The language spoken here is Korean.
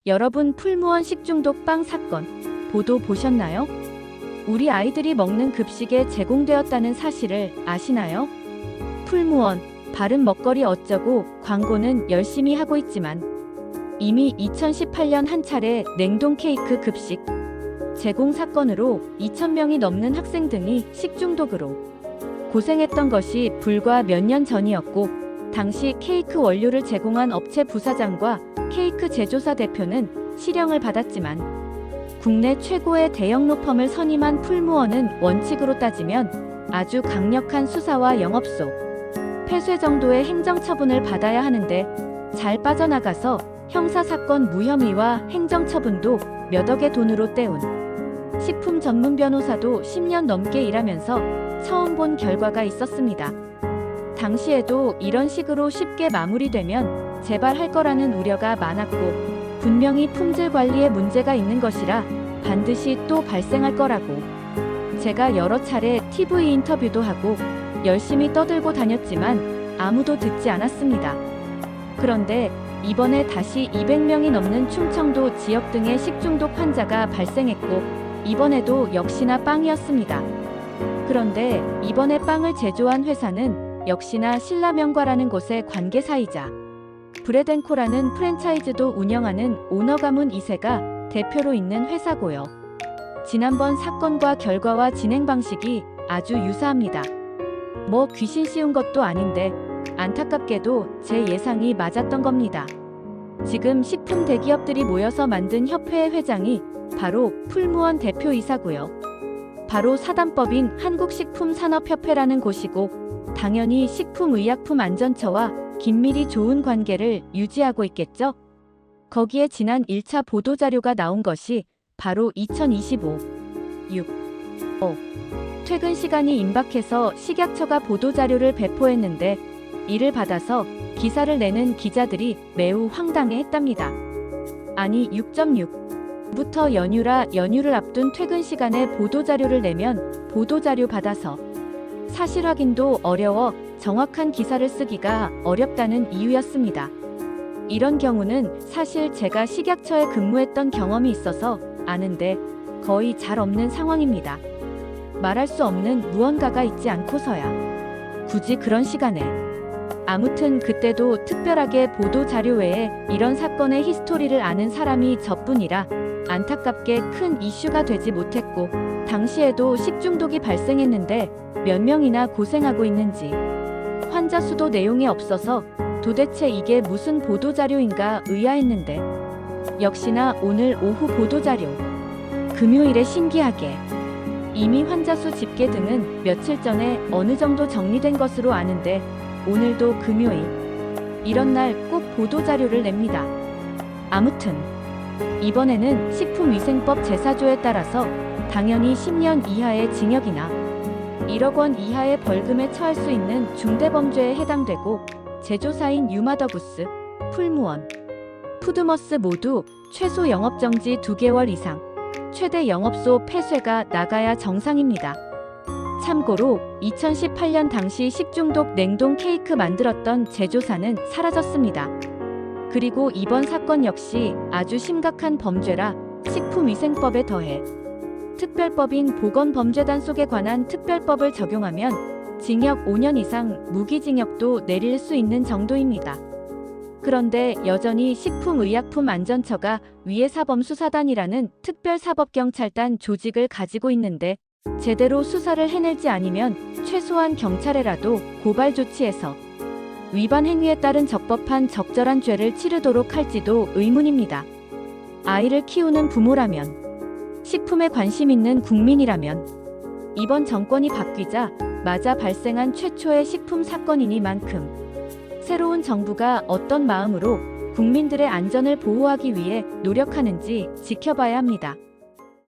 여러분, 풀무원 식중독 빵 사건 보도 보셨나요? 우리 아이들이 먹는 급식에 제공되었다는 사실을 아시나요? 풀무원, 바른 먹거리 어쩌고 광고는 열심히 하고 있지만 이미 2018년 한 차례 냉동 케이크 급식 제공 사건으로 2,000명이 넘는 학생 등이 식중독으로 고생했던 것이 불과 몇 년 전이었고, 당시 케이크 원료를 제공한 업체 부사장과 케이크 제조사 대표는 실형을 받았지만 국내 최고의 대형 로펌을 선임한 풀무원은 원칙으로 따지면 아주 강력한 수사와 영업소 폐쇄 정도의 행정처분을 받아야 하는데 잘 빠져나가서 형사사건 무혐의와 행정처분도 몇 억의 돈으로 때운 식품 전문 변호사도 10년 넘게 일하면서 처음 본 결과가 있었습니다. 당시에도 이런 식으로 쉽게 마무리되면 재발할 거라는 우려가 많았고, 분명히 품질 관리에 문제가 있는 것이라 반드시 또 발생할 거라고 제가 여러 차례 TV 인터뷰도 하고 열심히 떠들고 다녔지만 아무도 듣지 않았습니다. 그런데 이번에 다시 200명이 넘는 충청도 지역 등의 식중독 환자가 발생했고, 이번에도 역시나 빵이었습니다. 그런데 이번에 빵을 제조한 회사는 역시나 신라명과라는 곳의 관계사이자 브레덴코라는 프랜차이즈도 운영하는 오너 가문 2세가 대표로 있는 회사고요. 지난번 사건과 결과와 진행 방식이 아주 유사합니다. 뭐 귀신 씌운 것도 아닌데 안타깝게도 제 예상이 맞았던 겁니다. 지금 식품 대기업들이 모여서 만든 협회의 회장이 바로 풀무원 대표이사고요. 바로 사단법인 한국식품산업협회라는 곳이고, 당연히 식품의약품안전처와 긴밀히 좋은 관계를 유지하고 있겠죠. 거기에 지난 1차 보도자료가 나온 것이 바로 2025 퇴근 시간이 임박해서 식약처가 보도자료를 배포했는데, 이를 받아서 기사를 내는 기자들이 매우 황당해했답니다. 아니 6.6부터 연휴를 앞둔 퇴근 시간에 보도자료를 내면 보도자료 받아서 사실 확인도 어려워 정확한 기사를 쓰기가 어렵다는 이유였습니다. 이런 경우는 사실 제가 식약처에 근무했던 경험이 있어서 아는데 거의 잘 없는 상황입니다. 말할 수 없는 무언가가 있지 않고서야 굳이 그런 시간에. 아무튼 그때도 특별하게 보도자료 외에 이런 사건의 히스토리를 아는 사람이 저뿐이라 안타깝게 큰 이슈가 되지 못했고, 당시에도 식중독이 발생했는데 몇 명이나 고생하고 있는지 환자 수도 내용에 없어서 도대체 이게 무슨 보도자료인가 의아했는데, 역시나 오늘 오후 보도자료 금요일에 신기하게 이미 환자 수 집계 등은 며칠 전에 어느 정도 정리된 것으로 아는데 오늘도 금요일 이런 날 꼭 보도자료를 냅니다. 아무튼 이번에는 식품위생법 제4조에 따라서 당연히 10년 이하의 징역이나 1억 원 이하의 벌금에 처할 수 있는 중대범죄에 해당되고, 제조사인 유마더구스, 풀무원, 푸드머스 모두 최소 영업정지 2개월 이상, 최대 영업소 폐쇄가 나가야 정상입니다. 참고로 2018년 당시 식중독 냉동 케이크 만들었던 제조사는 사라졌습니다. 그리고 이번 사건 역시 아주 심각한 범죄라 식품위생법에 더해 특별법인 보건범죄단속에 관한 특별법을 적용하면 징역 5년 이상 무기징역도 내릴 수 있는 정도입니다. 그런데 여전히 식품의약품안전처가 위해사범수사단이라는 특별사법경찰단 조직을 가지고 있는데, 제대로 수사를 해내지 않으면 최소한 경찰에라도 고발 조치해서 위반 행위에 따른 적법한 적절한 죄를 치르도록 할지도 의문입니다. 아이를 키우는 부모라면, 식품에 관심 있는 국민이라면 이번 정권이 바뀌자마자 발생한 최초의 식품 사건이니만큼 새로운 정부가 어떤 마음으로 국민들의 안전을 보호하기 위해 노력하는지 지켜봐야 합니다.